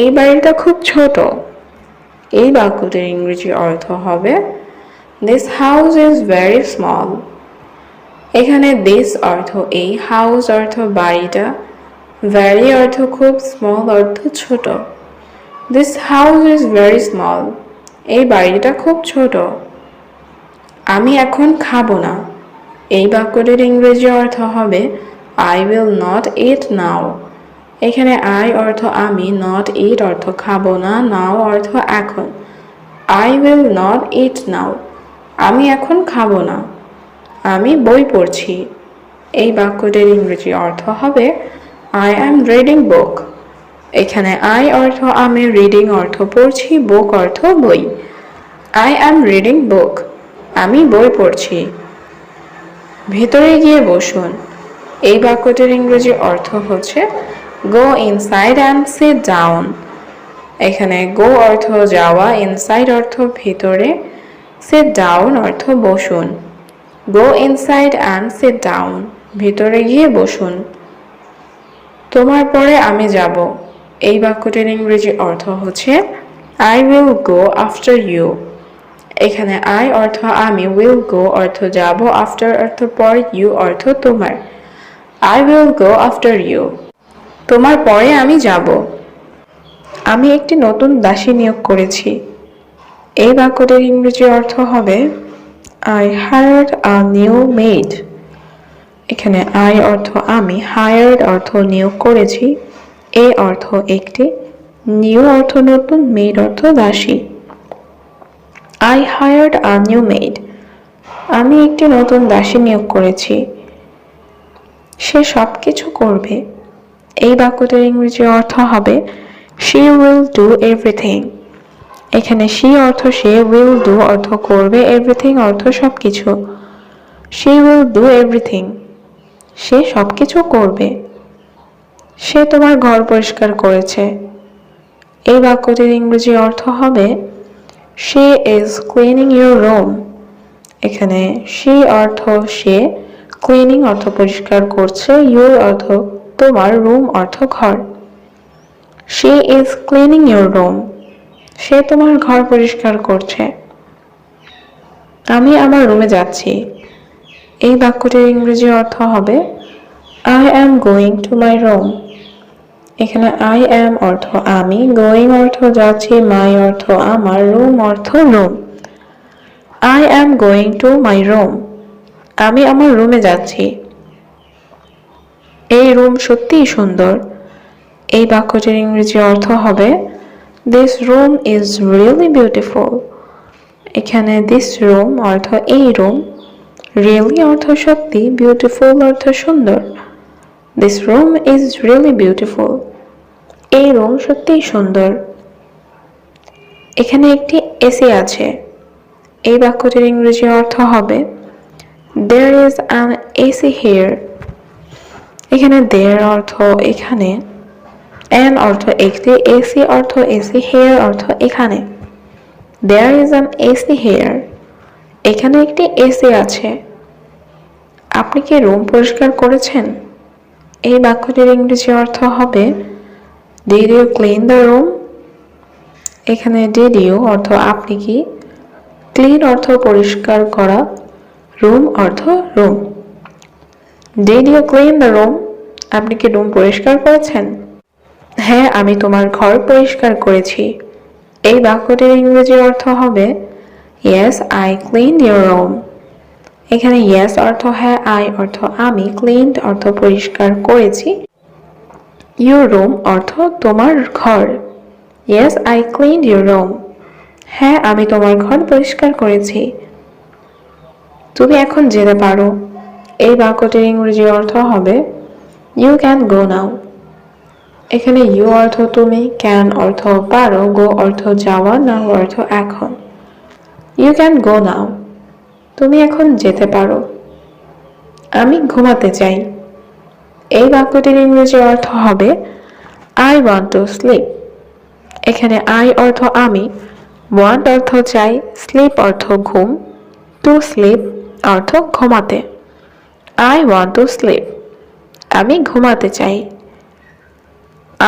এই বাড়িটা খুব ছোট। এই বাক্যটির ইংরেজি অর্থ হবে this house is very small. এখানে দিস অর্থ এই, হাউস অর্থ বাড়িটা, ভেরি অর্থ খুব, স্মল অর্থ ছোট। This house is very small. এই বাড়িটা খুব ছোট। আমি এখন খাবো না। এই বাক্যটির ইংরেজি অর্থ হবে আই উইল নট ইট নাও। এখানে আই অর্থ আমি, নট ইট অর্থ খাবো না, নাও অর্থ এখন। আই উইল নট ইট নাও। আমি এখন খাবো না। আমি বই পড়ছি। এই বাক্যটির ইংরেজি অর্থ হবে আই অ্যাম রিডিং বুক। এখানে আই অর্থ আমি, রিডিং অর্থ পড়ছি, বুক অর্থ বই। I am reading book. আমি বই পড়ছি। ভেতরে গিয়ে বসুন। এই বাক্যটির ইংরেজি অর্থ হচ্ছে গো ইনসাইড অ্যান্ড সিট ডাউন। এখানে গো অর্থ যাওয়া, ইনসাইড অর্থ ভেতরে, সিট ডাউন অর্থ বসুন। গো ইনসাইড অ্যান্ড সিট ডাউন, ভেতরে গিয়ে বসুন। তোমার পরে আমি যাব। এই বাক্যটির ইংরেজি অর্থ হচ্ছে I will go after you. এখানে আই অর্থ আমি, উইল গো অর্থ যাব, আফটার অর্থ পর, ইউ অর্থ তোমার। I will go after you. তোমার পরে আমি যাব। আমি একটি নতুন দাসী নিয়োগ করেছি। এই বাক্যটির ইংরেজি অর্থ হবে I hired a new made. এখানে আই অর্থ আমি, হায়ার্ড অর্থ নিয়োগ করেছি, এ অর্থ একটি, নিউ অর্থ নতুন, মেড অর্থ দাসী। I hired a new made. আমি একটি নতুন দাসী নিয়োগ করেছি। সে সবকিছু করবে। এই বাক্যটির ইংরেজি অর্থ হবে she will do everything। এখানে she অর্থ সে, will do অর্থ করবে, everything অর্থ সবকিছু। she will do everything। সে সবকিছু করবে। সে তোমার ঘর পরিষ্কার করেছে। এই বাক্যটির ইংরেজি অর্থ হবে she is cleaning your room। এখানে she অর্থ সে, ক্লিনিং অর্থ পরিষ্কার করছে, your অর্থ তোমার, রুম অর্থ ঘর। she is cleaning your room। সে তোমার ঘর পরিষ্কার করছে। আমি আমার রুমে যাচ্ছি। এই বাক্যটির ইংরেজি অর্থ হবে I am going to my room। এখানে I am অর্থ আমি, going অর্থ যাচ্ছি, my অর্থ আমার, room অর্থ room. I am going to my room। আমি আমার রুমে যাচ্ছি। এই রুম সত্যিই সুন্দর। এই বাক্যটির ইংরেজি অর্থ হবে This room is really beautiful। এখানে this room অর্থ এই রুম, really অর্থ সত্যি, beautiful অর্থ সুন্দর। This room is really beautiful। এই রুম সত্যিই সুন্দর। এখানে একটি এসি আছে। এই বাক্যটির ইংরেজি অর্থ হবে There is an AC here। এখানে there অর্থ এখানে, an অর্থ একটি, AC অর্থ এসি, here অর্থ এখানে। There is an AC here। এখানে একটি এসি আছে। আপনি কি রুম পরিষ্কার করেছেন? এই বাক্যটির ইংরেজি অর্থ হবে Did you clean the room? এখানে did you অর্থ আপনি কি, ক্লিন অর্থ পরিষ্কার করা, রুম অর্থ room. Did you clean the room? আপনি কি রুম পরিষ্কার করেছেন? হ্যাঁ, আমি তোমার ঘর পরিষ্কার করেছি। এই বাক্যটির ইংরেজি অর্থ হবে Yes, I cleaned your room। এখানে yes অর্থ হ্যাঁ, I অর্থ আমি, cleaned অর্থ পরিষ্কার করেছি, your room অর্থ তোমার ঘর। Yes, I cleaned your room। হ্যাঁ, আমি তোমার ঘর পরিষ্কার করেছি। তুমি এখন যেতে পারো। এই বাক্যটির ইংরেজি অর্থ হবে You can go now। এখানে you অর্থ তুমি, can অর্থ পারো, go অর্থ যাওয়া, now অর্থ এখন। You can go now। তুমি এখন যেতে পারো। আমি ঘুমাতে চাই। এই বাক্যটির ইংরেজি অর্থ হবে I want to sleep। এখানে I অর্থ আমি, want অর্থ চাই, sleep অর্থ ঘুম, to sleep অর্থ ঘুমাতে। I want to sleep। আমি ঘুমাতে চাই।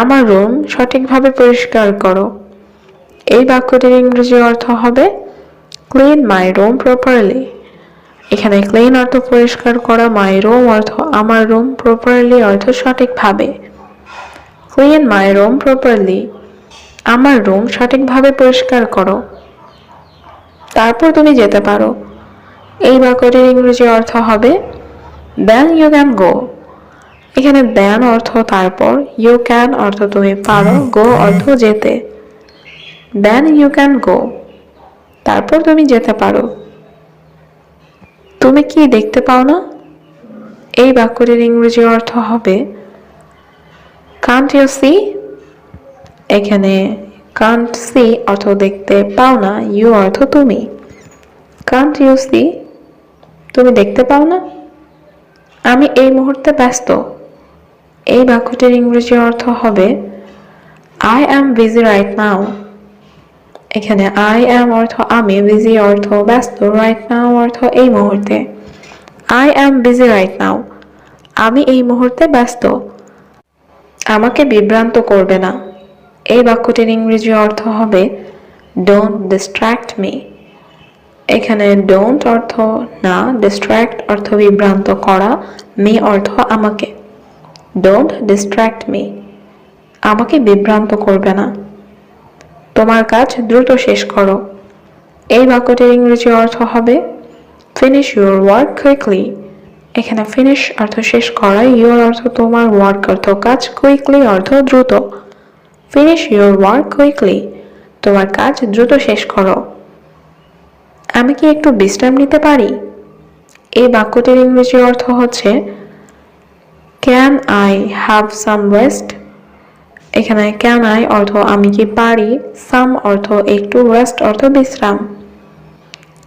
আমার রুম সঠিকভাবে পরিষ্কার করো। এই বাক্যটির ইংরেজি অর্থ হবে ক্লিন মাই রুম প্রপারলি। এখানে ক্লিন অর্থ পরিষ্কার করা, মাই রুম অর্থ আমার রুম, প্রপারলি অর্থ সঠিকভাবে। ক্লিন মাই রুম প্রপারলি, আমার রুম সঠিকভাবে পরিষ্কার করো। তারপর তুমি যেতে পারো। এই বাক্যটির ইংরেজি অর্থ হবে দেন ইউ ক্যান গো। এখানে দেন অর্থ তারপর, ইউ ক্যান অর্থ তুমি পারো, গো অর্থ যেতে। দেন ইউ ক্যান গো, তারপর তুমি যেতে পারো। তুমি কি দেখতে পাও না? এই বাক্যটির ইংরেজি অর্থ হবে কান্ট ইউ সি। এখানে কান্ট সি অর্থ দেখতে পাও না, ইউ অর্থ তুমি। কান্ট ইউ সি, তুমি দেখতে পাও না? আমি এই মুহূর্তে ব্যস্ত। এই বাক্যটির ইংরেজি অর্থ হবে I am busy right now. এখানে আই অ্যাম অর্থ আমি, বিজি অর্থ ব্যস্ত, রাইট নাও অর্থ এই মুহূর্তে। I am busy right now, আমি এই মুহূর্তে ব্যস্ত। আমাকে বিভ্রান্ত করবে না। এই বাক্যটির ইংরেজি অর্থ হবে ডোন্ট ডিস্ট্র্যাক্ট মি। এখানে ডোন্ট অর্থ না, ডিস্ট্র্যাক্ট অর্থ বিভ্রান্ত করা, মি অর্থ আমাকে। ডোন্ট ডিস্ট্র্যাক্ট মি, আমাকে বিভ্রান্ত করবে না। তোমার কাজ দ্রুত শেষ করো। এই বাক্যটির ইংরেজি অর্থ হবে ফিনিশ ইউর ওয়ার্ক কুইকলি। এখানে ফিনিশ অর্থ শেষ করা, ইউর অর্থ তোমার, ওয়ার্ক অর্থ কাজ, কুইকলি অর্থ দ্রুত। ফিনিশ ইউর ওয়ার্ক কুইকলি, তোমার কাজ দ্রুত শেষ করো। আমি কি একটু বিশ্রাম নিতে পারি? এই বাক্যটির ইংরেজি অর্থ হচ্ছে can I have some rest. এখানে ক্যান আই অর্থ আমি কি পারি, সাম অর্থ একটু, রেস্ট অর্থ বিশ্রাম।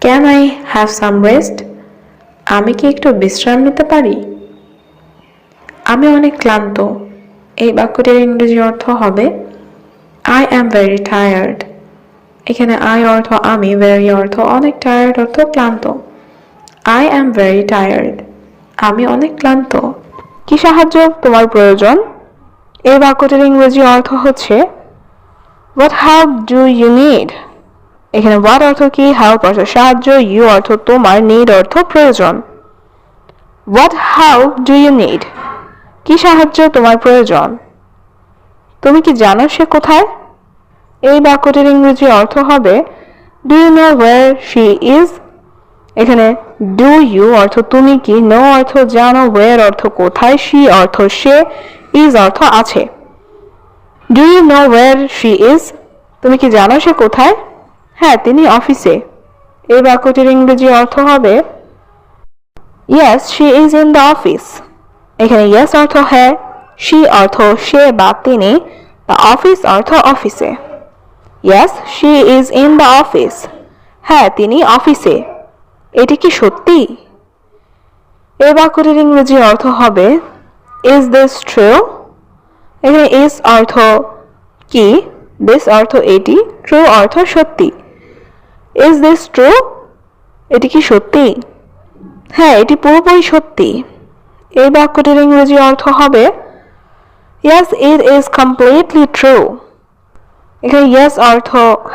Can I have some rest, আমি কি একটু বিশ্রাম নিতে পারি? আমি অনেক ক্লান্ত। এই বাক্যটির ইংরেজি অর্থ হবে আই অ্যাম ভেরি টায়ার্ড। এখানে আই অর্থ আমি, ভেরি অর্থ অনেক, টায়ার্ড অর্থ ক্লান্ত। আই অ্যাম ভেরি টায়ার্ড, আমি অনেক ক্লান্ত। কি সাহায্য তোমার প্রয়োজন? এই বাক্যটির ইংরেজি অর্থ হচ্ছে what help do you need. এখানে হোয়াট অর্থ কি, হেল্প অর্থ সাহায্য, ইউ অর্থ তোমার, নিড অর্থ প্রয়োজন। What help do you need, কি সাহায্য তোমার প্রয়োজন? তুমি কি জানো সে কোথায়? এই বাক্যটির ইংরেজি অর্থ হবে do you know where she is. এখানে ডু ইউ অর্থ তুমি কি, নো অর্থ জানো, ওয়্যার অর্থ কোথায়, শি অর্থ সে, ইজ অর্থ আছে। Do you know where she is, তুমি কি জানো সে কোথায়? হ্যাঁ, তিনি অফিসে। এই বাক্যটির ইংরেজি অর্থ হবে yes she is in the office. এখানে ইয়েস অর্থ হ্যাঁ, শি অর্থ সে বা তিনি, দ্য অফিস অর্থ অফিসে। Yes she is in the office, হ্যাঁ তিনি অফিসে। এটি কি সত্যি? এই বাক্যটির ইংরেজি অর্থ হবে ইজ দিস ট্রু। এখানে ইজ অর্থ কি, দিস অর্থ এটি, ট্রু অর্থ সত্যি। ইজ দিস ট্রু, এটি কি সত্যি? হ্যাঁ, এটি পুরোপুরি সত্যি। এই বাক্যটির ইংরেজি অর্থ হবে yes it is completely true. এখানে ইয়েস অর্থ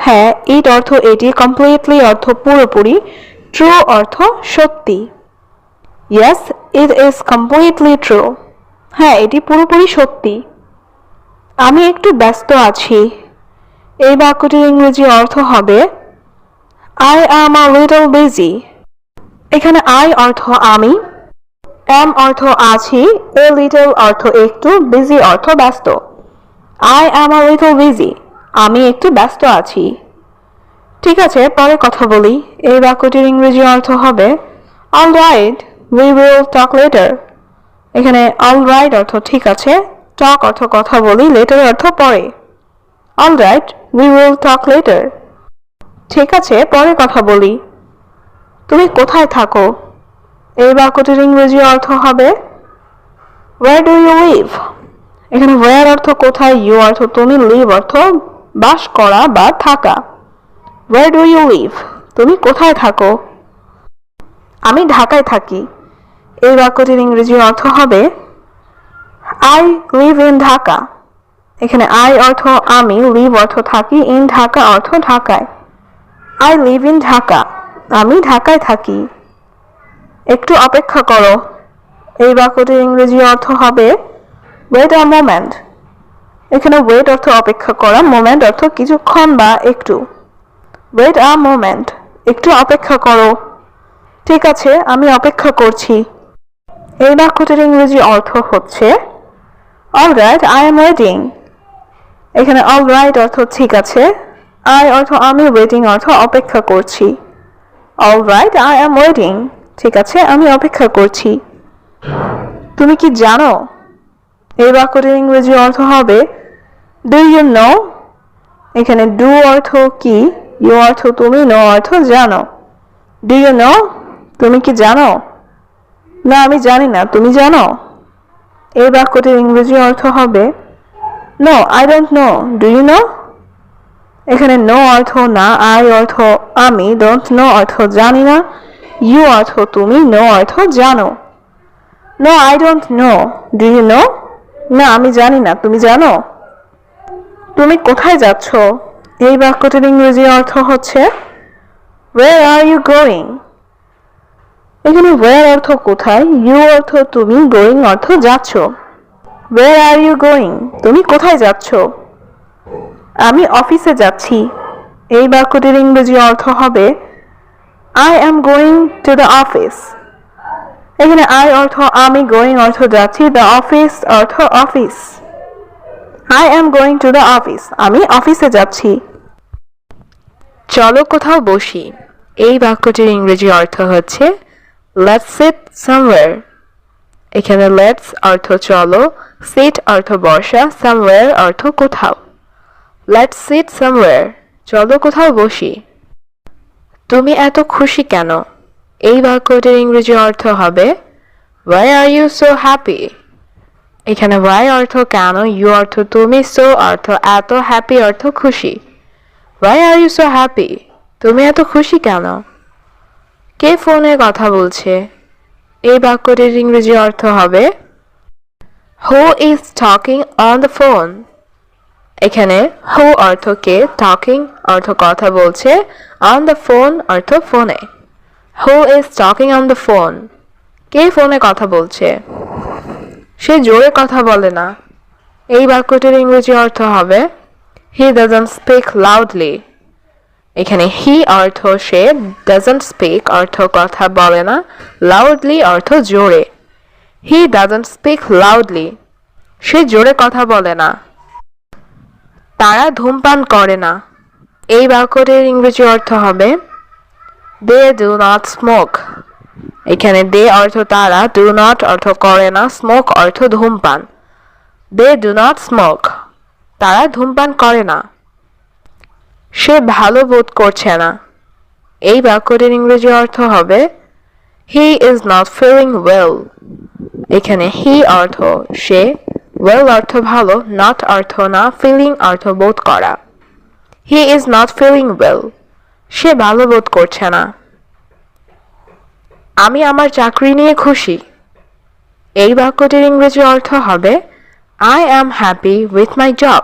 হ্যাঁ, ইট অর্থ এটি, কমপ্লিটলি অর্থ পুরোপুরি, ট্রু অর্থ সত্যি। Yes it is completely true, হ্যাঁ এটি পুরোপুরি সত্যি। আমি একটু ব্যস্ত আছি। এই বাক্যটির ইংরেজি অর্থ হবে I am a little busy. এখানে আই অর্থ আমি, অ্যাম অর্থ আছি, এ লিটল অর্থ একটু, বিজি অর্থ ব্যস্ত। I am a little busy, আমি একটু ব্যস্ত আছি। ঠিক আছে, পরে কথা বলি। এই বাক্যটির ইংরেজি অর্থ হবে all right we will talk later. এখানে অল রাইট অর্থ ঠিক আছে, টক অর্থ কথা বলি, লেটার অর্থ পরে। All right we will talk later, ঠিক আছে পরে কথা বলি। তুমি কোথায় থাকো? এই বাক্যটির ইংরেজি অর্থ হবে ওয়্যার ডু ইউ লিভ। এখানে ওয়্যার অর্থ কোথায়, ইউ অর্থ তুমি, লিভ অর্থ বাস করা বা থাকা। ওয়্যার ডু ইউ লিভ, তুমি কোথায় থাকো? আমি ঢাকায় থাকি। এই বাক্যটির ইংরেজি অর্থ হবে আই লিভ ইন ঢাকা। এখানে আই অর্থ আমি, লিভ অর্থ থাকি, ইন ঢাকা অর্থ ঢাকায়। আই লিভ ইন ঢাকা, আমি ঢাকায় থাকি। একটু অপেক্ষা করো, এই বাক্যটির ইংরেজি অর্থ হবে ওয়েট আ মোমেন্ট। এখানে ওয়েট অর্থ অপেক্ষা করা, মোমেন্ট অর্থ কিছুক্ষণ বা একটু। ওয়েট আ মোমেন্ট, একটু অপেক্ষা করো। ঠিক আছে, আমি অপেক্ষা করছি। এই বাক্যটির ইংরেজি অর্থ হচ্ছে অলরাইট, আই এম ওয়েটিং। এখানে অলরাইট অর্থ ঠিক আছে, আই অর্থ আমি, ওয়েটিং অর্থ অপেক্ষা করছি। অলরাইট, আই এম ওয়েটিং, ঠিক আছে, আমি অপেক্ষা করছি। তুমি কি জানো? এই বাক্যটির ইংরেজি অর্থ হবে ডু ইউ নো। এখানে ডু অর্থ কি, ইউ অর্থ তুমি, নো অর্থ জানো। ডু ইউ নো, তুমি কি জানো? না, আমি জানি না, তুমি জানো? এই বাক্যটির ইংরেজি অর্থ হবে no, I don't know, do you know. এখানে নো অর্থ না, আই অর্থ আমি, ডোন্ট নো অর্থ জানি না, ইউ অর্থ তুমি, নো অর্থ জানো। No, I don't know, do you know. না, আমি জানি না, তুমি জানো? তুমি কোথায় যাচ্ছ? এই বাক্যটির ইংরেজি অর্থ হচ্ছে where are you going। এখানে where অর্থ কোথায়, you অর্থ তুমি, going অর্থ যাচ্ছ। where are you going, তুমি কোথায় যাচ্ছ? আমি অফিসে যাচ্ছি। এই বাক্যটির ইংরেজি অর্থ হবে I am going to the office। এখানে I অর্থ আমি, going অর্থ যাচ্ছি, the office অর্থ office. I am going to the office, আমি অফিসে যাচ্ছি। চলো কোথাও বসি। এই বাক্যটির ইংরেজি অর্থ হচ্ছে let's sit somewhere। এখানে let's অর্থ চলো, sit অর্থ বসা, somewhere অর্থ কোথাও। let's sit somewhere, চলো কোথাও বসি। তুমি এত খুশি কেন? এই বাক্যটির ইংরেজি অর্থ হবে why are you so happy। এখানে why অর্থ কেন, you অর্থ তুমি, so অর্থ এত, happy অর্থ খুশি। why are you so happy, তুমি এত খুশি কেন? কে ফোনে কথা বলছে? এই বাক্যটির ইংরেজি অর্থ হবে who is talking on the phone। এখানে who অর্থ কে, talking অর্থ কথা বলছে, on the phone অর্থ ফোনে। who is talking on the phone, কে ফোনে কথা বলছে? সে জোরে কথা বলে না। এই বাক্যটির ইংরেজি অর্থ হবে he doesn't speak loudly। এখানে he অর্থ সে, doesn't speak অর্থ কথা বলে না, loudly অর্থ জোরে। he doesn't speak loudly, সে জোরে কথা বলে না। তারা ধূমপান করে না। এই বাক্যটির ইংরেজি অর্থ হবে they do not smoke। এখানে they অর্থ তারা, do not অর্থ করে না, smoke অর্থ ধূমপান। they do not smoke, তারা ধূমপান করে না। সে ভালো বোধ করছে না। এই বাক্যটির ইংরেজি অর্থ হবে he is not feeling well। এখানে he অর্থ সে, well অর্থ ভালো, not অর্থ না, feeling অর্থ বোধ করা। he is not feeling well, সে ভালো বোধ করছে না। আমি আমার চাকরি নিয়ে খুশি। এই বাক্যটির ইংরেজি অর্থ হবে I am happy with my job।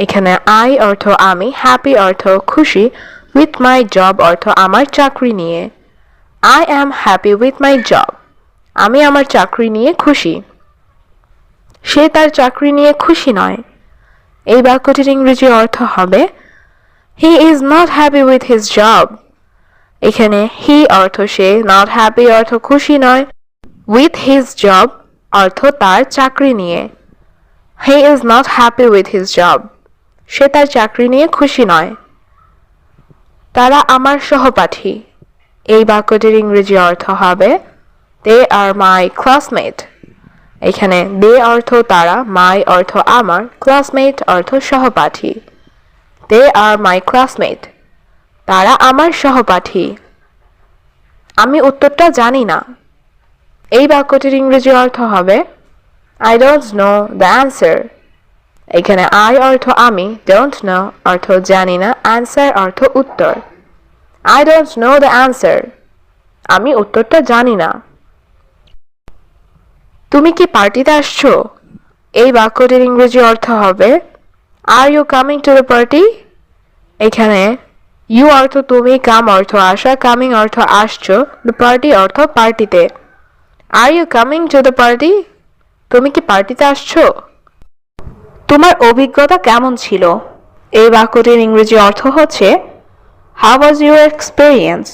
এখানে I অর্থ আমি, happy অর্থ খুশি, with my job অর্থ আমার চাকরি নিয়ে। I am happy with my job, আমি আমার চাকরি নিয়ে খুশি। সে তার চাকরি নিয়ে খুশি নয়। এই বাক্যটির ইংরেজি অর্থ হবে he is not happy with his job। এখানে he অর্থ সে, not happy অর্থ খুশি নয়, with his job অর্থ তার চাকরি নিয়ে। he is not happy with his job, সে তার চাকরি নিয়ে খুশি নয়। তারা আমার সহপাঠী। এই বাক্যটির ইংরেজি অর্থ হবে they are my classmate। এখানে they অর্থ তারা, my অর্থ আমার, classmate অর্থ সহপাঠী। they are my classmate, তারা আমার সহপাঠী। আমি উত্তরটা জানি না। এই বাক্যটির ইংরেজি অর্থ হবে I don't know the answer। এখানে I অর্থ আমি, don't know অর্থ জানি না, answer অর্থ উত্তর। I don't know the answer, আমি উত্তরটা জানি না। তুমি কি পার্টিতে আসছো? এই বাক্যটির ইংরেজি অর্থ হবে are you coming to the party. এখানে ইউ অর্থ তুমি, কাম অর্থ আসা, কামিং অর্থ আসছো, দ্য পার্টি অর্থ পার্টিতে। Are you coming to the party? তুমি কি পার্টিতে আসছো? তোমার অভিজ্ঞতা কেমন ছিল? এই বাক্যটির ইংরেজি অর্থ হচ্ছে হাউ ওয়াজ ইউর এক্সপেরিয়েন্স।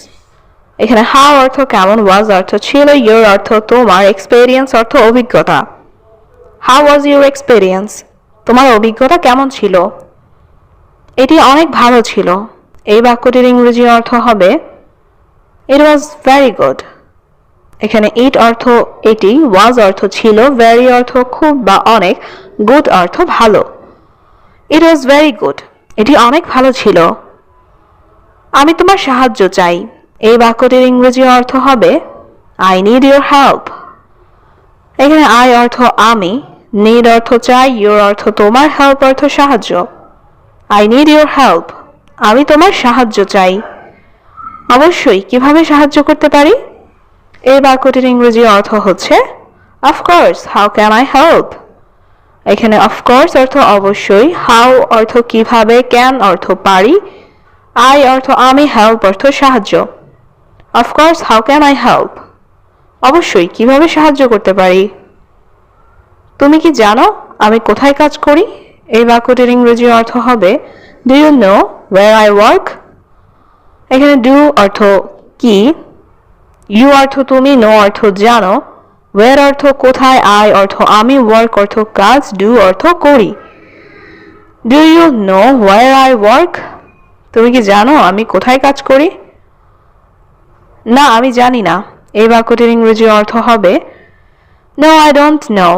এখানে হাউ অর্থ কেমন, ওয়াজ অর্থ ছিল, ইউর অর্থ তোমার, এক্সপেরিয়েন্স অর্থ অভিজ্ঞতা। How was your experience? তোমার অভিজ্ঞতা কেমন ছিল? এটি অনেক ভালো ছিল। এই বাক্যটির ইংরেজি অর্থ হবে ইট ওয়াজ ভেরি গুড। এখানে ইট অর্থ এটি, ওয়াজ অর্থ ছিল, ভেরি অর্থ খুব বা অনেক, গুড অর্থ ভালো। ইট ওয়াজ ভেরি গুড, এটি অনেক ভালো ছিল। আমি তোমার সাহায্য চাই। এই বাক্যটির ইংরেজি অর্থ হবে আই নিড ইউর হেল্প। এখানে আই অর্থ আমি, নিড অর্থ চাই, ইউর অর্থ তোমার, হেল্প অর্থ সাহায্য। আই নিড ইউর হেল্প, আমি তোমার সাহায্য চাই। অবশ্যই, কিভাবে সাহায্য করতে পারি? এই বাক্যটির ইংরেজি অর্থ হচ্ছে of course, how can I help. এখানে অফকোর্স অর্থ অবশ্যই, হাউ অর্থ কিভাবে, ক্যান অর্থ পারি, আই অর্থ আমি, হেল্প অর্থ সাহায্য। Of course, how can I help? অবশ্যই, কিভাবে সাহায্য করতে পারি? তুমি কি জানো আমি কোথায় কাজ করি? এই বাক্যটির ইংরেজি অর্থ হবে do you know where I work. এখানে ডু অর্থ কি, ইউ অর্থ তুমি, নো অর্থ জানো, ওয়্যার অর্থ কোথায়, আই অর্থ আমি, ওয়ার্ক অর্থ কাজ, ডু অর্থ করি। Do you know where I work? তুমি কি জানো আমি কোথায় কাজ করি? না, আমি জানি না। এই বাক্যটির ইংরেজি অর্থ হবে নো আই ডোন্ট নো।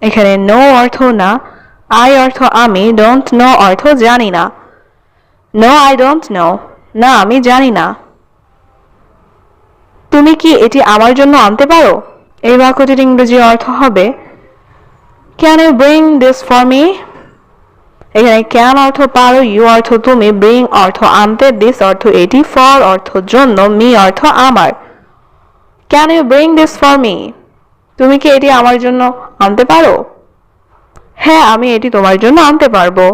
এখানে নো অর্থ না, আই অর্থ আমি, ডোন্ট নো অর্থ জানি না। নো আই ডোন্ট নো, না আমি জানি না। তুমি কি এটি আমার জন্য আনতে পারো? এই বাক্যটির ইংরেজি অর্থ হবে can you bring this for me. এখানে ক্যান অর্থ পারো, ইউ অর্থ তুমি, ব্রিং অর্থ আনতে, দিস অর্থ এটি, ফর অর্থ জন্য, মি অর্থ আমার। Can you bring this for me? তুমি কি এটি আমার জন্য আনতে পারো? হ্যাঁ, আমি এটি তোমার জন্য আনতে পারবো।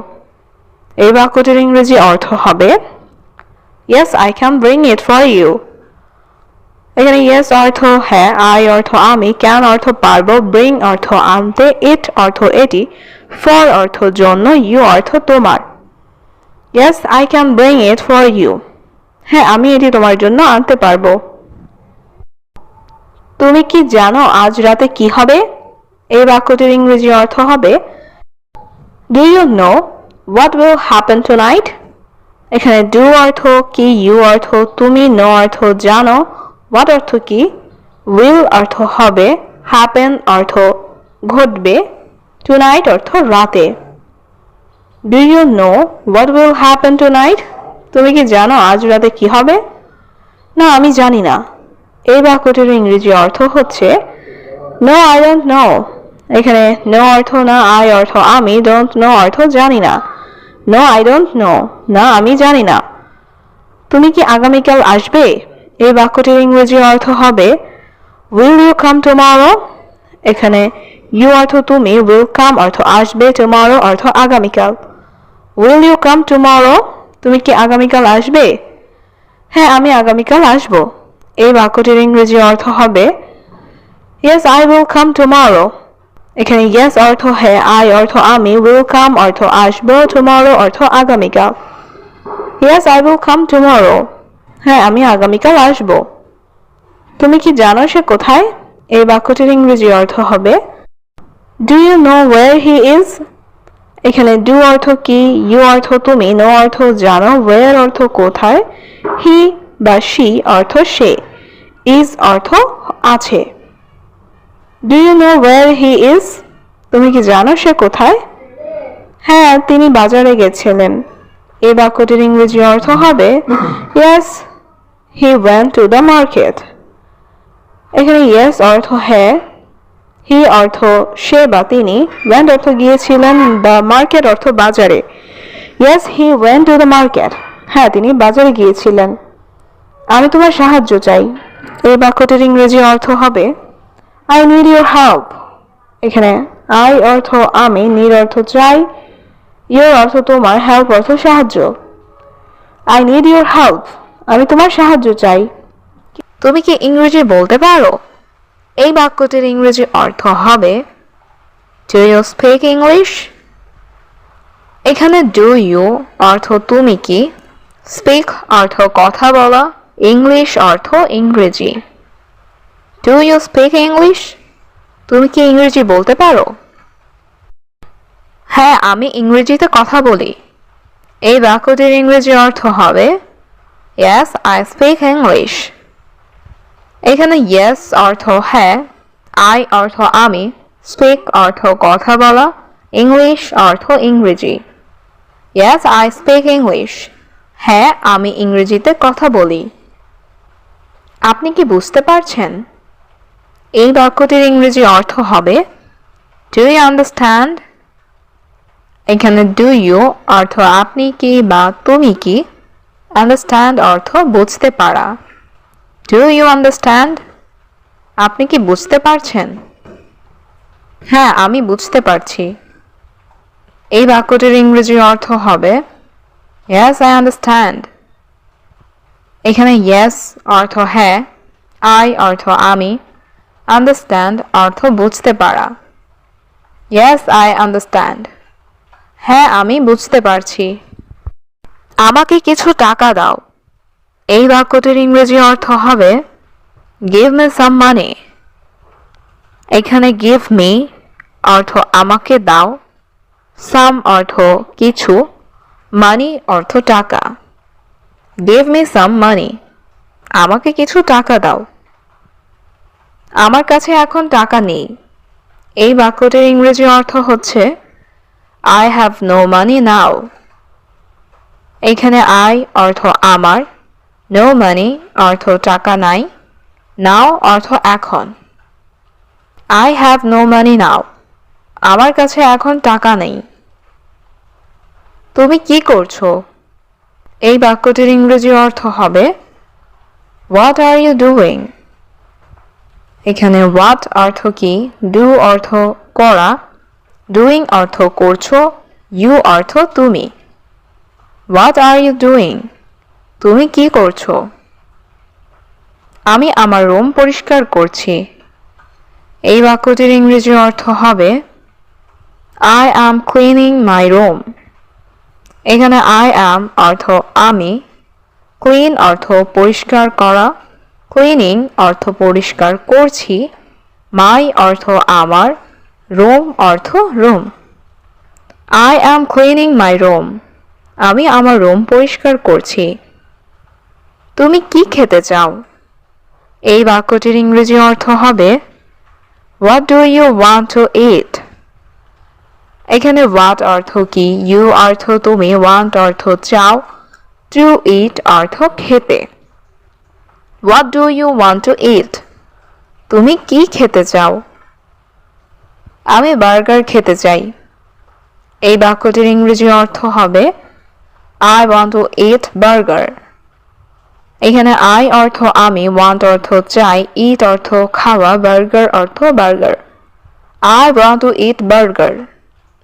এই বাক্যটির ইংরেজি অর্থ হবে yes I can bring it for you. এখানে ইয়েস অর্থ হ্যাঁ, আই অর্থ আমি, ক্যান অর্থ পারবো, ব্রিং অর্থ আনতে, ইট অর্থ এটি, ফর অর্থ জন্য, ইউ অর্থ তোমার। Yes I can bring it for you. হ্যাঁ, আমি এটি তোমার জন্য আনতে পারবো। তুমি কি জানো আজ রাতে কি হবে? এই বাক্যটির ইংরেজি অর্থ হবে do you know what will happen tonight. এখানে ডু অর্থ কি, ইউ অর্থ তুমি, নো অর্থ জানো, হোয়াট অর্থ কি, উইল অর্থ হবে, হ্যাপেন অর্থ ঘটবে, টুনাইট অর্থ রাতে। Do you know what will happen tonight? তুমি কি জানো আজ রাতে কি হবে? না, আমি জানি না। এই বাক্যটির ইংরেজি অর্থ হচ্ছে নো আই ডোন্ট নো। এখানে নো অর্থ না, আই অর্থ আমি, ডোন্ট নো অর্থ জানি না। নো আই ডোন্ট নো, না আমি জানি না। তুমি কি আগামীকাল আসবে? এই বাক্যটির ইংরেজি অর্থ হবে উইল ইউ কাম টুমরো। এখানে ইউ অর্থ তুমি, উইল কাম অর্থ আসবে, টুমরো অর্থ আগামীকাল। Will you come tomorrow? তুমি কি আগামীকাল আসবে? হ্যাঁ, আমি আগামীকাল আসবো। এই বাক্যটির ইংরেজি অর্থ হবে yes I will come tomorrow. এখানে ইয়েস অর্থ হ্যাঁ, আই অর্থ আমি, উইল কাম অর্থ আসবো, টুমরো অর্থ আগামীকাল। Yes I will come tomorrow. হ্যাঁ, আমি আগামীকাল আসবো। তুমি কি জানো সে কোথায়? এই বাক্যটির ইংরেজি অর্থ হবে do you know where he is. এখানে ডু অর্থ কি, ইউ অর্থ তুমি, নো অর্থ জানো, ওয়্যার অর্থ কোথায়, হি বা শি অর্থ সে, ইজ অর্থ আছে। Do you know where he is? তুমি কি জানো সে কোথায়? হ্যাঁ, তিনি বাজারে গেছিলেন। এই বাক্যটির ইংরেজি অর্থ হবে yes he went to the market. এখানে ইয়েস অর্থ হ্যাঁ, হি অর্থ সে বা তিনি, ওয়েন্ট অর্থ গিয়েছিলেন, দ্য মার্কেট অর্থ বাজারে। Yes he went to the market. হ্যাঁ, তিনি বাজারে গিয়েছিলেন। আমি তোমার সাহায্য চাই। এই বাক্যটির ইংরেজি অর্থ হবে আই নিড ইউর হেল্প। এখানে আই অর্থ আমি, নিড অর্থ চাই, ইয়োর অর্থ তোমার, হেল্প অর্থ সাহায্য। আই নিড ইয়োর হেল্প, আমি তোমার সাহায্য চাই। তুমি কি ইংরেজি বলতে পারো? এই বাক্যটির ইংরেজি অর্থ হবে ডু ইউ স্পিক ইংলিশ? এখানে ডু ইউ অর্থ তুমি কি, স্পিক অর্থ কথা বলা, ইংলিশ অর্থ ইংরেজি। Do you speak English? তুমি কি ইংরেজি বলতে পারো? হ্যাঁ, আমি ইংরেজিতে কথা বলি। এই বাক্যটির ইংরেজি অর্থ হবে ইয়েস আই স্পিক ইংলিশ। এখানে ইয়েস অর্থ হ্যাঁ, আই অর্থ আমি, স্পিক অর্থ কথা বলা, ইংলিশ অর্থ ইংরেজি। ইয়েস আই স্পিক ইংলিশ, হ্যাঁ আমি ইংরেজিতে কথা বলি। আপনি কি বুঝতে পারছেন? এই বাক্যটির ইংরেজি অর্থ হবে ডু ইউ আন্ডারস্ট্যান্ড? এখানে ডু ইউ অর্থ আপনি কি বা তুমি কি, আন্ডারস্ট্যান্ড অর্থ বুঝতে পারা। Do you understand? আপনি কি বুঝতে পারছেন? হ্যাঁ, আমি বুঝতে পারছি। এই বাক্যটির ইংরেজি অর্থ হবে ইয়েস আই আন্ডারস্ট্যান্ড। এখানে ইয়েস অর্থ হ্যাঁ, আই অর্থ আমি, আন্ডারস্ট্যান্ড অর্থ বুঝতে পারা। ইয়েস আই আন্ডারস্ট্যান্ড, হ্যাঁ আমি বুঝতে পারছি। আমাকে কিছু টাকা দাও। এই বাক্যটির ইংরেজি অর্থ হবে গিভ মি সাম মানি। এখানে গিভ মি অর্থ আমাকে দাও, সাম অর্থ কিছু, মানি অর্থ টাকা। গিভ মি সাম মানি, আমাকে কিছু টাকা দাও। আমার কাছে এখন টাকা নেই। এই বাক্যটির ইংরেজি অর্থ হচ্ছে আই হ্যাভ নো মানি নাও। এখানে আই অর্থ আমার, নো মানি অর্থ টাকা নাই, নাও অর্থ এখন। আই হ্যাভ নো মানি নাও, আমার কাছে এখন টাকা নেই। তুমি কি করছো? এই বাক্যটির ইংরেজি অর্থ হবে হোয়াট আর ইউ ডুইং। এখানে হোয়াট অর্থ কি, ডু অর্থ করা, ডুইং অর্থ করছো, ইউ অর্থ তুমি। What are you doing? তুমি কি করছো? আমি আমার রুম পরিষ্কার করছি। এই বাক্যটির ইংরেজি অর্থ হবে I am cleaning my room. এখানে আই অ্যাম অর্থ আমি, ক্লিন অর্থ পরিষ্কার করা, ক্লিনিং অর্থ পরিষ্কার করছি, মাই অর্থ আমার, রুম অর্থ room. I am cleaning my room, আমি আমার রুম পরিষ্কার করছি। তুমি কি খেতে চাও? এই বাক্যটির ইংরেজি অর্থ হবে what do you want to eat. এখানে হোয়াট অর্থ কি, ইউ অর্থ তুমি, ওয়ান্ট অর্থ চাও, টু ইট অর্থ খেতে। What do you want to eat? তুমি কি খেতে চাও? আমি বার্গার খেতে চাই। এই বাক্যটির ইংরেজি অর্থ হবে I want to it burger. এখানে আই অর্থ আমি, ওয়ান্ট অর্থ চাই, ইট অর্থ খাওয়া, বার্গার অর্থ burger. I want to it burger,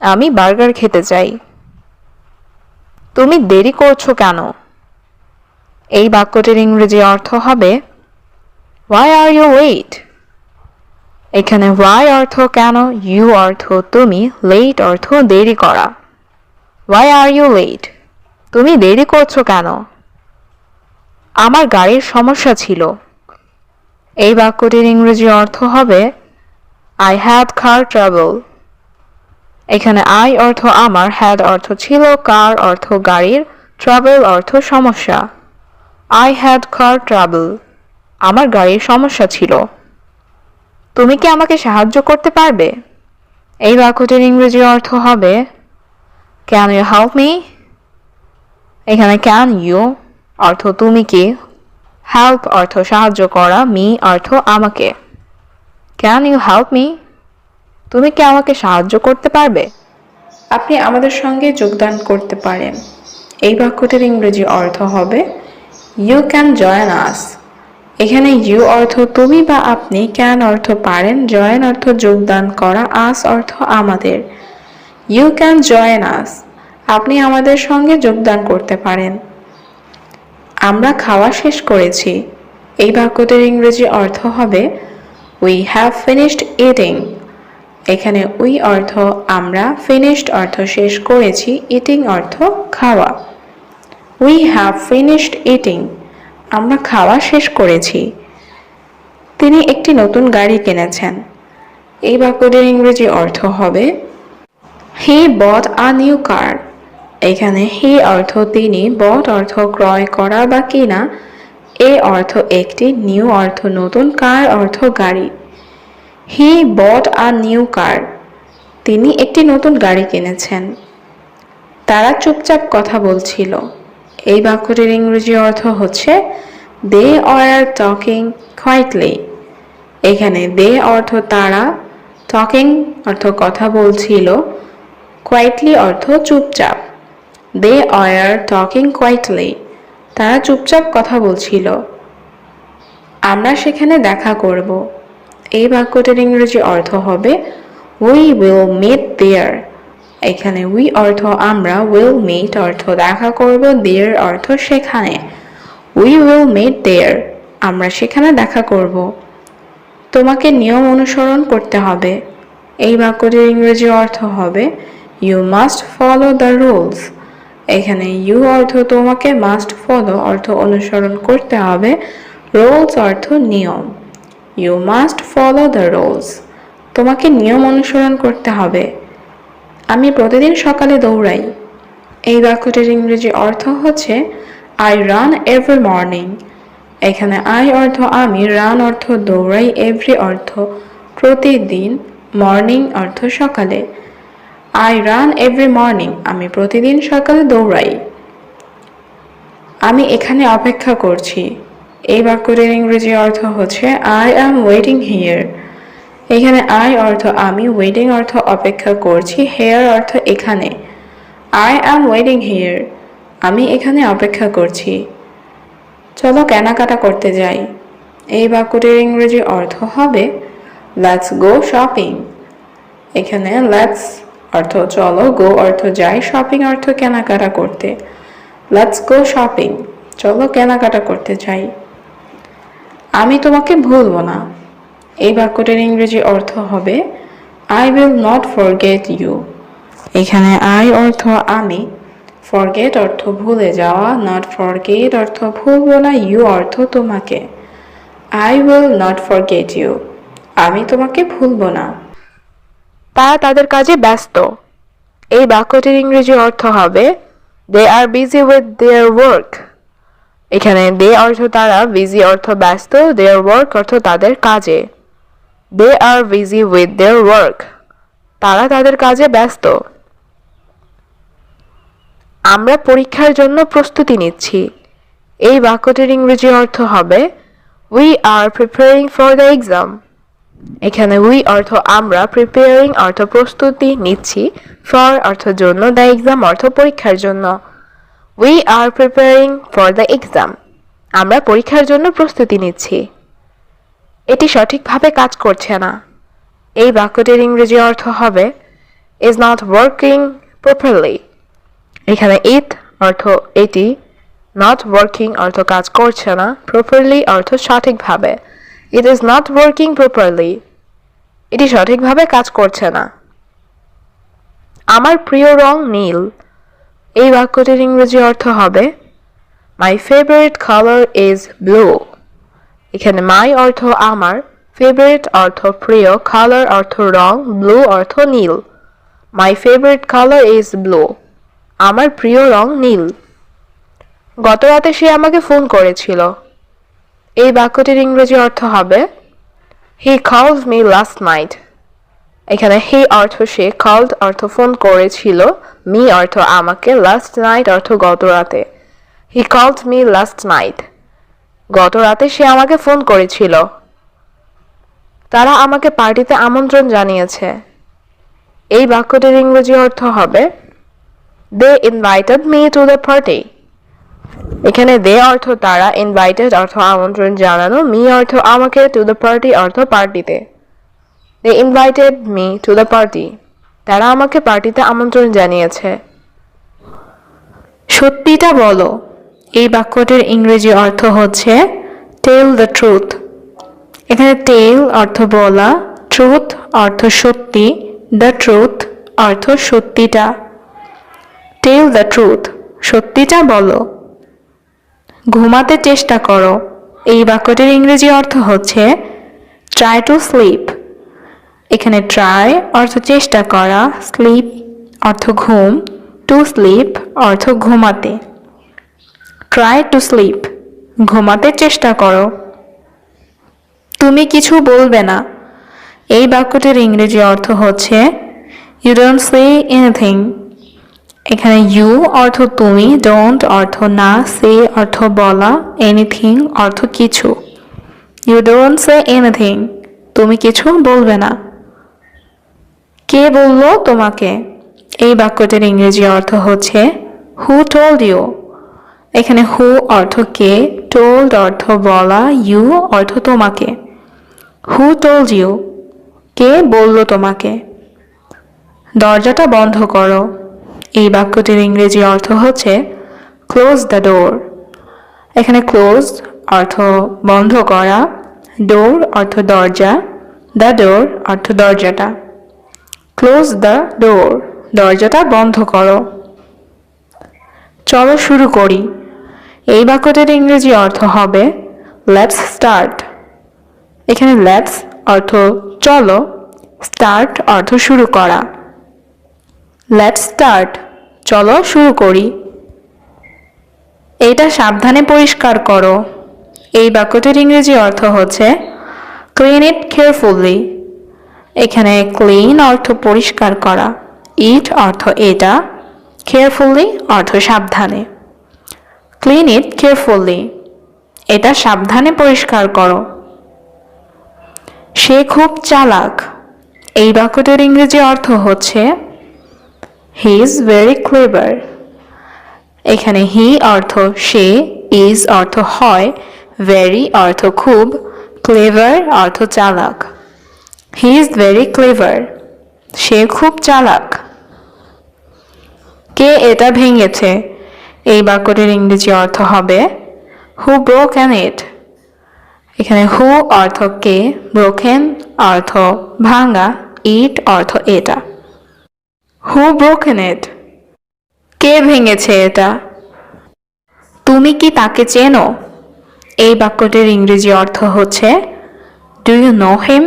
আমি বার্গার খেতে চাই। তুমি দেরি করছো কেন? এই বাক্যটির ইংরেজি অর্থ হবে হোয়াই আর ইউ লেট। এখানে হোয়াই অর্থ কেন, ইউ অর্থ তুমি, লেট অর্থ দেরি করা। Why are you late? তুমি দেরি করছো কেন? আমার গাড়ির সমস্যা ছিল। এই বাক্যটির ইংরেজি অর্থ হবে আই হ্যাড কার ট্রাবল। এখানে আই অর্থ আমার, হ্যাড অর্থ ছিল, কার অর্থ গাড়ির, ট্রাভেল অর্থ সমস্যা। আই হ্যাড কার ট্রাবল, আমার গাড়ির সমস্যা ছিল। তুমি কি আমাকে সাহায্য করতে পারবে? এই বাক্যটির ইংরেজি অর্থ হবে ক্যান ইউ হেল্প মি। এখানে ক্যান ইউ অর্থ তুমি কি, হেল্প অর্থ সাহায্য করা, মি অর্থ আমাকে। Can you help me? তুমি কি আমাকে সাহায্য করতে পারবে? আপনি আমাদের সঙ্গে যোগদান করতে পারেন। এই বাক্যটির ইংরেজি অর্থ হবে ইউ ক্যান জয়েন আস। এখানে ইউ অর্থ তুমি বা আপনি, ক্যান অর্থ পারেন, জয়েন অর্থ যোগদান করা, আস অর্থ আমাদের। ইউ ক্যান জয়েন আস, আপনি আমাদের সঙ্গে যোগদান করতে পারেন। আমরা খাওয়া শেষ করেছি, এই বাক্যটির ইংরেজি অর্থ হবে উই হ্যাভ ফিনিশড ইটিং। এখানে উই অর্থ আমরা, ফিনিশড অর্থ শেষ করেছি, ইটিং অর্থ খাওয়া। উই হ্যাভ ফিনিশড ইটিং, আমরা খাওয়া শেষ করেছি। তিনি একটি নতুন গাড়ি কিনেছেন, এই বাক্যটির ইংরেজি অর্থ হবে হি বট আ নিউ কার। এখানে হি অর্থ তিনি, বট অর্থ ক্রয় করা বা কিনা, এ অর্থ একটি, নিউ অর্থ নতুন, কার অর্থ গাড়ি। হি বট আ নিউ কার, তিনি একটি নতুন গাড়ি কিনেছেন। তারা চুপচাপ কথা বলছিল, এই বাক্যটির ইংরেজি অর্থ হচ্ছে দে আর টকিং কোয়াইটলি। এখানে দে অর্থ তারা, টকিং অর্থ কথা বলছিল, কোয়াইটলি অর্থ চুপচাপ। দে আর টকিং কোয়াইটলি, তারা চুপচাপ কথা বলছিল। আমরা সেখানে দেখা করব, এই বাক্যটির ইংরেজি অর্থ হবে উই উইল মিট দেয়ার। এখানে উই অর্থ আমরা, উইল মিট অর্থ দেখা করব, দেয়ার অর্থ সেখানে। উই উইল মিট দেয়ার, আমরা সেখানে দেখা করব। তোমাকে নিয়ম অনুসরণ করতে হবে, এই বাক্যটির ইংরেজি অর্থ হবে you must follow the rules. এখানে ইউ অর্থ তোমাকে, মাস্ট ফলো অর্থ অনুসরণ করতে হবে, রুলস অর্থ নিয়ম। You must follow the rules, তোমাকে নিয়ম অনুসরণ করতে হবে। আমি প্রতিদিন সকালে দৌড়াই, এই বাক্যটির ইংরেজি অর্থ হচ্ছে আই রান এভরি মর্নিং। এখানে আই অর্থ আমি, রান অর্থ দৌড়াই, এভরি অর্থ প্রতিদিন, মর্নিং অর্থ সকালে। আই রান এভরি মর্নিং, আমি প্রতিদিন সকালে দৌড়াই। আমি এখানে অপেক্ষা করছি, এই বাক্যটির ইংরেজি অর্থ হচ্ছে আই অ্যাম ওয়েটিং হিয়ার। এখানে আই অর্থ আমি, ওয়েটিং অর্থ অপেক্ষা করছি, হেয়ার অর্থ এখানে। আই অ্যাম ওয়েটিং হিয়ার, আমি এখানে অপেক্ষা করছি। চলো কেনাকাটা করতে যাই, এই বাক্যটির ইংরেজি অর্থ হবে লেটস গো শপিং। এখানে লেটস অর্থ চলো, গো অর্থ যাই, শপিং অর্থ কেনাকাটা করতে। লেটস গো শপিং, চলো কেনাকাটা করতে যাই। আমি তোমাকে ভুলবো না, এই বাক্যটির ইংরেজি অর্থ হবে I will not forget you. এখানে আই অর্থ আমি, ফরগেট অর্থ ভুলে যাওয়া, নট ফরগেট অর্থ ভুলবো না, ইউ অর্থ তোমাকে। I will not forget you, আমি তোমাকে ভুলবো না। তারা তাদের কাজে ব্যস্ত, এই বাক্যটির ইংরেজি অর্থ হবে দে আর বিজি উইথ দেয়ার ওয়ার্ক। এখানে দে অর্থ তারা, বিজি অর্থ ব্যস্ত, দেয়ার ওয়ার্ক অর্থ তাদের কাজে। দে আর বিজি উইথ দেয়ার ওয়ার্ক, তারা তাদের কাজে ব্যস্ত। আমরা পরীক্ষার জন্য প্রস্তুতি নিচ্ছি, এই বাক্যটির ইংরেজি অর্থ হবে we are preparing for the exam. এখানে উই অর্থ আমরা, প্রিপেয়ারিং অর্থ প্রস্তুতি নিচ্ছি, ফর অর্থ জন্য, দ্য এক্সাম অর্থ পরীক্ষার জন্য। We are preparing for the exam, আমরা পরীক্ষার জন্য প্রস্তুতি নিচ্ছি। এটি সঠিকভাবে কাজ করছে না, এই বাক্যটির ইংরেজি অর্থ হবে ইজ নট ওয়ার্কিং প্রপারলি। এখানে ইট অর্থ এটি, নট ওয়ার্কিং অর্থ কাজ করছে না, প্রপারলি অর্থ সঠিকভাবে। It is not working properly, এটি সঠিকভাবে কাজ করছে না। আমার প্রিয় রং নীল, এই বাক্যটির ইংরেজি অর্থ হবে মাই ফেভারিট কালার ইজ ব্লু। এখানে মাই অর্থ আমার, ফেভারিট অর্থ প্রিয়, কালার অর্থ রং, ব্লু অর্থ নীল। My favourite colour is blue, আমার প্রিয় রং নীল। গত রাতে সে আমাকে ফোন করেছিল, এই বাক্যটির ইংরেজি অর্থ হবে হি কলড মি লাস্ট নাইট। এখানে হি অর্থ সে, কলড অর্থ ফোন করেছিল, মি অর্থ আমাকে, লাস্ট নাইট অর্থ গত রাতে। হি কলড মি লাস্ট নাইট, গত রাতে সে আমাকে ফোন করেছিল। তারা আমাকে পার্টিতে আমন্ত্রণ জানিয়েছে, এই বাক্যটির ইংরেজি অর্থ হবে they invited me to the party. এখানে দে অর্থ তারা, ইনভাইটেড অর্থ আমন্ত্রণ জানানো, মি অর্থ আমাকে, টু দ্য পার্টি অর্থ পার্টিতে। They invited me to the party. তারা আমাকে পার্টিতে আমন্ত্রণ জানিয়েছে। সত্যিটা বলো। এই বাক্যটির ইংরেজি অর্থ হচ্ছে টেল দ্য ট্রুথ। এখানে টেল অর্থ বলা, ট্রুথ অর্থ সত্যি, দ্য ট্রুথ অর্থ সত্যিটা। টেল দ্য ট্রুথ, সত্যিটা বলো। ঘুমাতে চেষ্টা করো। এই বাক্যটির ইংরেজি অর্থ হচ্ছে ট্রাই টু স্লিপ। এখানে ট্রাই অর্থ চেষ্টা করা, স্লিপ অর্থ ঘুম, টু স্লিপ অর্থ ঘুমাতে। ট্রাই টু স্লিপ, ঘুমাতে চেষ্টা করো। তুমি কিছু বলবে না। এই বাক্যটির ইংরেজি অর্থ হচ্ছে ইউ ডোন্ট সে এনিথিং। এখানে ইউ অর্থ তুমি, ডোন্ট অর্থ না, সে অর্থ বলা, এনিথিং অর্থ কিছু। ইউ ডোন্ট সে এনিথিং, তুমি কিছু বলবে না। কে বললো তোমাকে? এই বাক্যটির ইংরেজি অর্থ হচ্ছে হু টোল্ড ইউ। এখানে হু অর্থ কে, টোল্ড অর্থ বলা, ইউ অর্থ তোমাকে। হু টোল্ড ইউ, কে বলল তোমাকে? দরজাটা বন্ধ করো। এই বাক্যটির ইংরেজি অর্থ হচ্ছে ক্লোজ দ্য ডোর। এখানে ক্লোজ অর্থ বন্ধ করা, ডোর অর্থ দরজা, দ্য ডোর অর্থ দরজাটা। ক্লোজ দ্য ডোর, দরজাটা বন্ধ করো। চলো শুরু করি। এই বাক্যটির ইংরেজি অর্থ হবে লেটস স্টার্ট। এখানে লেটস অর্থ চলো, স্টার্ট অর্থ শুরু করা। লেটস স্টার্ট, চলো শুরু করি। এটা সাবধানে পরিষ্কার করো। এই বাক্যটির ইংরেজি অর্থ হচ্ছে ক্লিন ইট কেয়ারফুলি। এখানে ক্লিন অর্থ পরিষ্কার করা, ইট অর্থ এটা, কেয়ারফুলি অর্থ সাবধানে। ক্লিন ইট কেয়ারফুলি, এটা সাবধানে পরিষ্কার করো। সে খুব চালাক। এই বাক্যটির ইংরেজি অর্থ হচ্ছে হি ইজ ভেরি ক্লেভার। এখানে হি অর্থ সে, ইজ অর্থ হয়, ভেরি অর্থ খুব, ক্লেভার অর্থ চালাক। হি ইজ ভেরি ক্লেভার, সে খুব চালাক। কে এটা ভেঙেছে? এই বাক্যটির ইংরেজি অর্থ হবে হু ব্রোকেন ইট। এখানে হু অর্থ কে, ব্রোকেন অর্থ ভাঙা, ইট অর্থ এটা। হু ব্রোকেন ইট, কে ভেঙেছে এটা? তুমি কি তাকে চেনো? এই বাক্যটির ইংরেজি অর্থ হচ্ছে ডু ইউ নো হিম।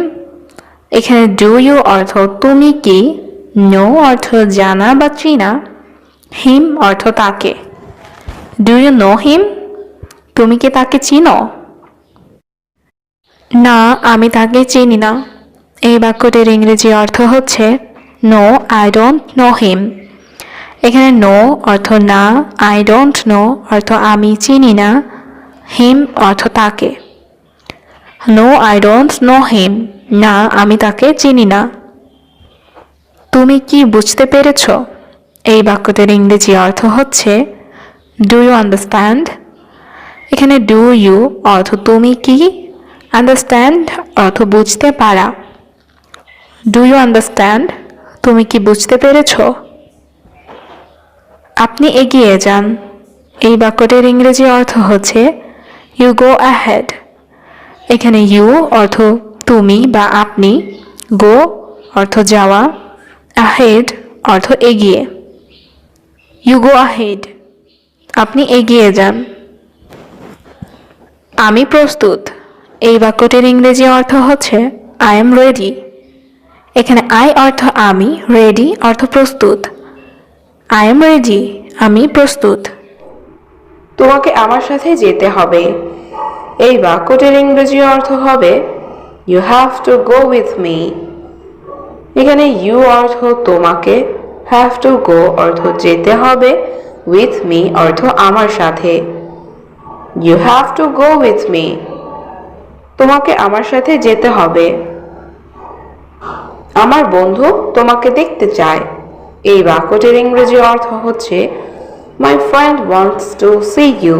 এখানে ডু ইউ অর্থ তুমি কি, নো অর্থ জানা বা চিনা, হিম অর্থ তাকে। ডু ইউ নো হিম, তুমি কি তাকে চিনো? না, আমি তাকে চিনি না। এই বাক্যটির ইংরেজি অর্থ হচ্ছে no I don't know him. এখানে নো অর্থ না, আই ডোন্ট নো অর্থ আমি চিনি না, হিম অর্থ তাকে। No I don't know him, না আমি তাকে চিনি না। তুমি কি বুঝতে পেরেছ? এই বাক্যটির ইংরেজি অর্থ হচ্ছে ডু ইউ আন্ডারস্ট্যান্ড। এখানে ডু ইউ অর্থ তুমি কি, আন্ডারস্ট্যান্ড অর্থ বুঝতে পারা। ডু ইউ আন্ডারস্ট্যান্ড, তুমি কি বুঝতে পেরেছ? আপনি এগিয়ে যান। এই বাক্যটির ইংরেজি অর্থ হচ্ছে ইউ গো অ্যাহেড। এখানে ইউ অর্থ তুমি বা আপনি, গো অর্থ যাওয়া, অ্যাহেড অর্থ এগিয়ে। ইউ গো অ্যাহেড, আপনি এগিয়ে যান। আমি প্রস্তুত। এই বাক্যটির ইংরেজি অর্থ হচ্ছে আই এম রেডি। এখানে আই অর্থ আমি, রেডি অর্থ প্রস্তুত। আই এম রেডি, আমি প্রস্তুত। তোমাকে আমার সাথে যেতে হবে। এই বাক্যটির ইংরেজি অর্থ হবে you have to go with me. এখানে ইউ অর্থ তোমাকে, হ্যাভ টু গো অর্থ যেতে হবে, উইথ মি অর্থ আমার সাথে। You have to go with me, তোমাকে আমার সাথে যেতে হবে। আমার বন্ধু তোমাকে দেখতে চায়। এই বাক্যটির ইংরেজি অর্থ হচ্ছে My friend wants to see you.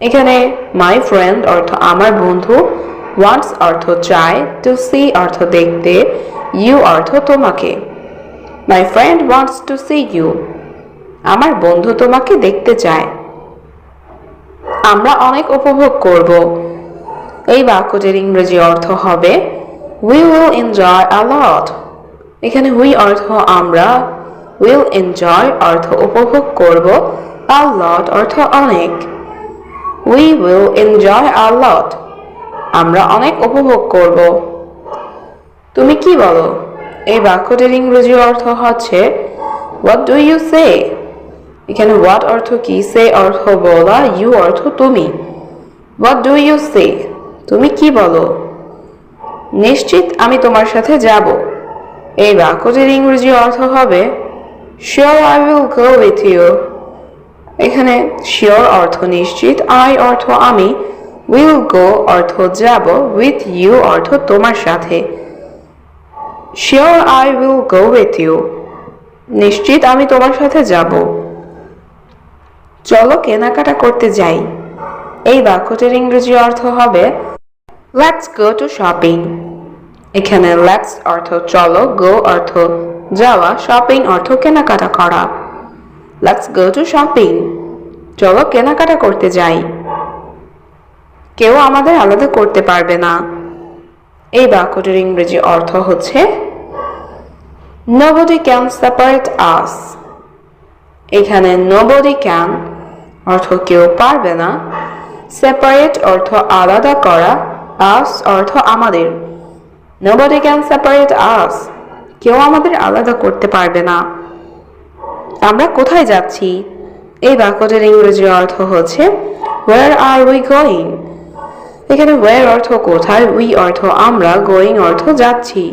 এখানে my friend অর্থ আমার বন্ধু, wants অর্থ চায়, to see অর্থ দেখতে, you অর্থ তোমাকে। My friend wants to see you. আমার বন্ধু তোমাকে দেখতে চায়। আমরা অনেক উপভোগ করব। এই বাক্যটির ইংরেজি অর্থ হবে we will enjoy a lot. এখানে we অর্থ আমরা, will enjoy অর্থ উপভোগ করব, a lot অর্থ অনেক। We will enjoy a lot. আমরা অনেক উপভোগ করব। তুমি কি বলো? এই বাক্যটির ইংরেজি অর্থ হচ্ছে what do you say? এখানে what অর্থ কি, say অর্থ বলা, you অর্থ তুমি। What do you say? তুমি কি বলো? নিশ্চিত আমি তোমার সাথে যাব। এই বাক্যটির ইংরেজি অর্থ হবে sure I will go with you. এখানে sure অর্থ নিশ্চিত, I অর্থ আমি, will go অর্থ যাব, with you অর্থ তোমার সাথে। Sure I will go with you. নিশ্চিত আমি তোমার সাথে যাব। চলো কেনাকাটা করতে যাই। এই বাক্যটির ইংরেজি অর্থ হবে let's go to shopping. এখানে let's অর্থ চলো, go অর্থ যাওয়া, shopping অর্থ কেনাকাটা করা। Let's go to shopping. চলো কেনাকাটা করতে যাই। কেউ আমাদের আলাদা করতে পারবে না। এই বাক্যটির ইংরেজি অর্থ হচ্ছে nobody can separate us. এখানে nobody can অর্থ কেউ পারবে না, separate অর্থ আলাদা করা, us অর্থ আমাদের। nobody can separate us. কেউ আমাদের আলাদা করতে পারবে না। আমরা কোথায় যাচ্ছি? এই বাক্যটির ইংরেজি অর্থ হচ্ছে where are we going? এখানে where অর্থ কোথায়, we অর্থ আমরা, going অর্থ যাচ্ছি।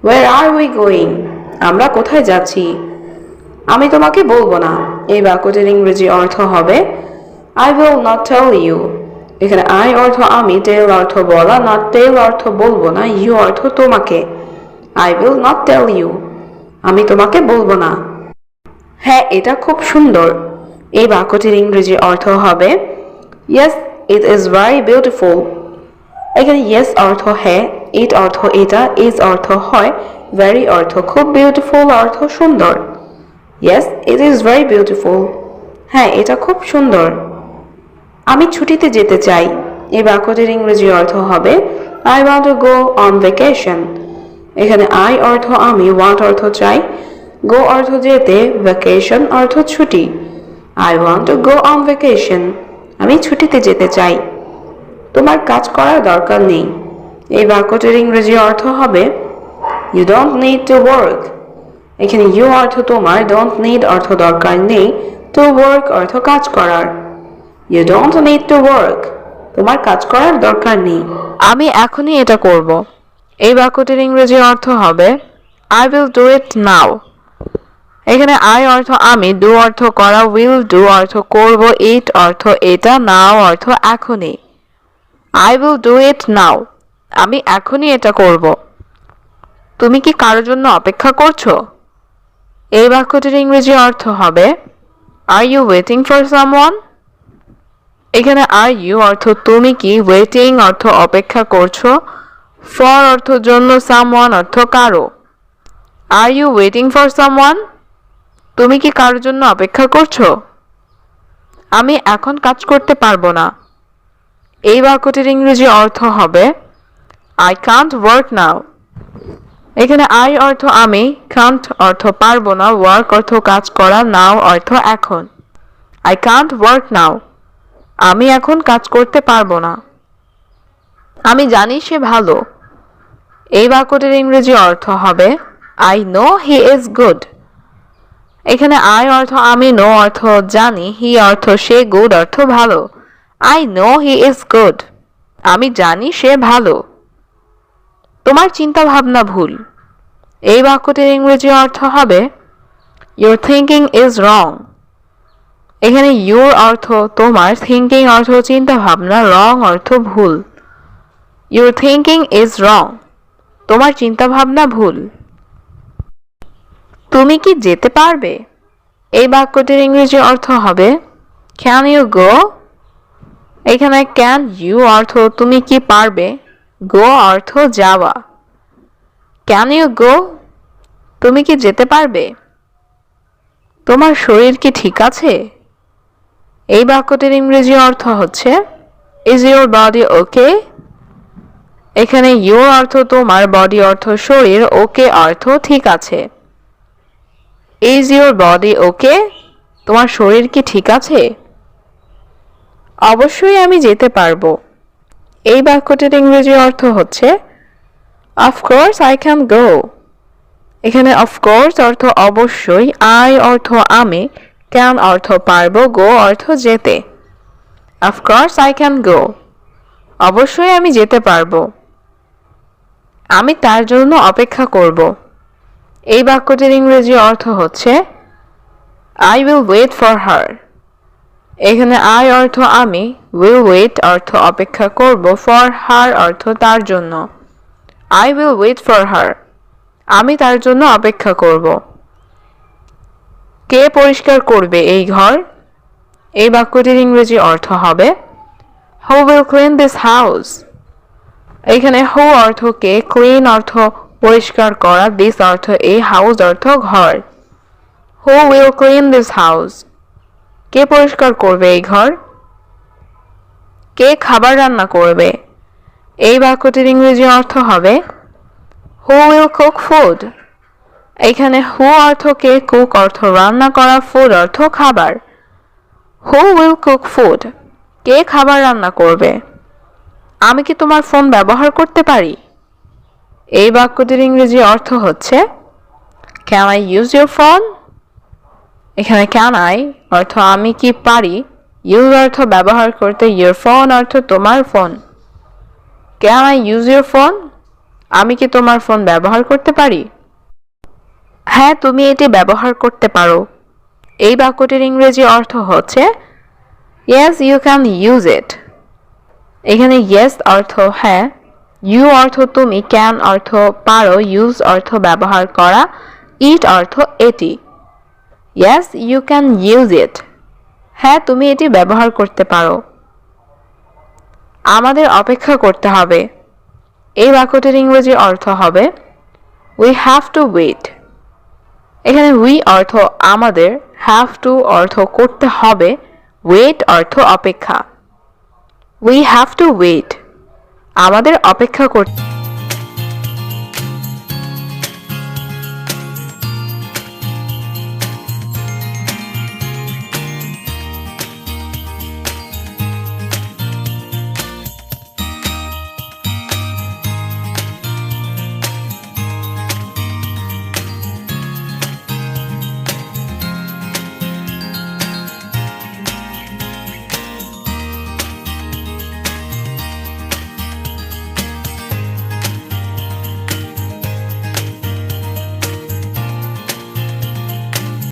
where are we going? আমরা কোথায় যাচ্ছি? আমি তোমাকে বলবো না। এই বাক্যটির ইংরেজি অর্থ হবে I will not tell you. এখানে I অর্থ আমি, tell অর্থ বলা, not tell অর্থ বলবো না, you অর্থ তোমাকে। I will not tell you. আমি তোমাকে বলবো না। হ্যাঁ, এটা খুব সুন্দর। এই বাক্যটির ইংরেজি অর্থ হবে yes it is very beautiful. এখানে yes অর্থ হ্যাঁ, it অর্থ এটা, is অর্থ হয়, very অর্থ খুব, beautiful অর্থ সুন্দর। yes it is very beautiful. হ্যাঁ, এটা খুব সুন্দর। আমি ছুটিতে যেতে চাই। এই বাক্যটির ইংরেজি অর্থ হবে I want to go on vacation. এখানে I অর্থ আমি, want অর্থ চাই, go অর্থ যেতে, vacation অর্থ ছুটি। I want to go on vacation. আমি ছুটিতে যেতে চাই। তোমার কাজ করার দরকার নেই। এই বাক্যটির ইংরেজি অর্থ হবে you don't need to work. এখানে you অর্থ তোমার, don't need অর্থ দরকার নেই, to work অর্থ কাজ করার। You don't need to work. তোমার কাজ করার দরকার নেই। আমি এখনই এটা করব। এই বাক্যটির ইংরেজি অর্থ হবে I will do it now. এখানে I অর্থ আমি, do অর্থ করা, will do অর্থ করব, it অর্থ এটা, now অর্থ এখনই। I will do it now. আমি এখনই এটা করব। তুমি কি কারোর জন্য অপেক্ষা করছো? এই বাক্যটির ইংরেজি অর্থ হবে Are you waiting for someone? এখানে are you অর্থ তুমি কি, waiting অর্থ অপেক্ষা করছো, for অর্থ জন্য, someone অর্থ কারো। Are you waiting for someone? তুমি কি কারোর জন্য অপেক্ষা করছো? আমি এখন কাজ করতে পারবো না। এই বাক্যটির ইংরেজি অর্থ হবে I can't work now. এখানে I অর্থ আমি, can't অর্থ পারবো না, work অর্থ কাজ করা, now অর্থ এখন। I can't work now. আমি এখন কাজ করতে পারবো না। আমি জানি সে ভালো। এই বাক্যটির ইংরেজি অর্থ হবে I know he is good. এখানে I অর্থ আমি, know অর্থ জানি, he অর্থ সে, good অর্থ ভালো। I know he is good. আমি জানি সে ভালো। তোমার চিন্তা ভাবনা ভুল। এই বাক্যটির ইংরেজি অর্থ হবে Your thinking is wrong. এখানে your অর্থ তোমার, thinking অর্থ চিন্তা ভাবনা, wrong অর্থ ভুল। Your thinking is wrong. তোমার চিন্তা ভাবনা ভুল। তুমি কি যেতে পারবে? এই বাক্যটির ইংরেজি অর্থ হবে ক্যান ইউ গো। এখানে ক্যান ইউ অর্থ তুমি কি পারবে, গো অর্থ যাওয়া। ক্যান ইউ গো, তুমি কি যেতে পারবে? তোমার শরীর কি ঠিক আছে? এই বাক্যটির ইংরেজি অর্থ হচ্ছে ইজ ইউর বডি ওকে। এখানে ইউর অর্থ তোমার, বডি অর্থ শরীর, ওকে অর্থ ঠিক আছে। ইজ ইউর বডি ওকে, তোমার শরীর কি ঠিক আছে? অবশ্যই আমি যেতে পারবো। এই বাক্যটির ইংরেজি অর্থ হচ্ছে অফকোর্স আই ক্যান গো। এখানে অফকোর্স অর্থ অবশ্যই, আই অর্থ আমি, ক্যান অর্থ পারবো, গো অর্থ যেতে। অফকোর্স আই ক্যান গো, অবশ্যই আমি যেতে পারবো। আমি তার জন্য অপেক্ষা করব। এই বাক্যটির ইংরেজি অর্থ হচ্ছে I will wait for her. এখানে আই অর্থ আমি, উইল ওয়েট অর্থ অপেক্ষা করব, ফর হার অর্থ তার জন্য। I will wait for her, আমি তার জন্য অপেক্ষা করব। কে পরিষ্কার করবে এই ঘর? এই বাক্যটির ইংরেজি অর্থ হবে হু উইল ক্লিন দিস হাউস। এখানে হু অর্থ কে, ক্লিন অর্থ পরিষ্কার করা, দিস অর্থ এই, হাউস অর্থ ঘর। Who will clean this house, কে পরিষ্কার করবে এই ঘর? কে খাবার রান্না করবে? এই বাক্যটির ইংরেজি অর্থ হবে হু উইল কুক ফুড। এখানে হু অর্থ কে, কুক অর্থ রান্না করা, ফুড অর্থ খাবার। হু উইল কুক ফুড, কে খাবার রান্না করবে? আমি কি তোমার ফোন ব্যবহার করতে পারি? এই বাক্যটির ইংরেজি অর্থ হচ্ছে can I use your phone. এখানে ক্যান আই অর্থ আমি কি পারি, ইউজ অর্থ ব্যবহার করতে, ইউর ফোন অর্থ তোমার phone. Can I use your phone, আমি কি তোমার ফোন ব্যবহার করতে পারি? হ্যাঁ, তুমি এটি ব্যবহার করতে পারো। এই বাক্যটির ইংরেজি অর্থ হচ্ছে yes you can use it. এখানে ইয়েস অর্থ হ্যাঁ, ইউ অর্থ তুমি, ক্যান অর্থ পারো, ইউজ অর্থ ব্যবহার করা, ইট অর্থ এটি। Yes you can use it, হ্যাঁ তুমি এটি ব্যবহার করতে পারো। আমাদের অপেক্ষা করতে হবে। এই বাক্যটির ইংরেজি অর্থ হবে উই হ্যাভ টু ওয়েট। এখানে উই অর্থ আমাদের, হ্যাভ টু অর্থ করতে হবে, ওয়েট অর্থ অপেক্ষা। উই হ্যাভ টু ওয়েট, আমাদের অপেক্ষা করতে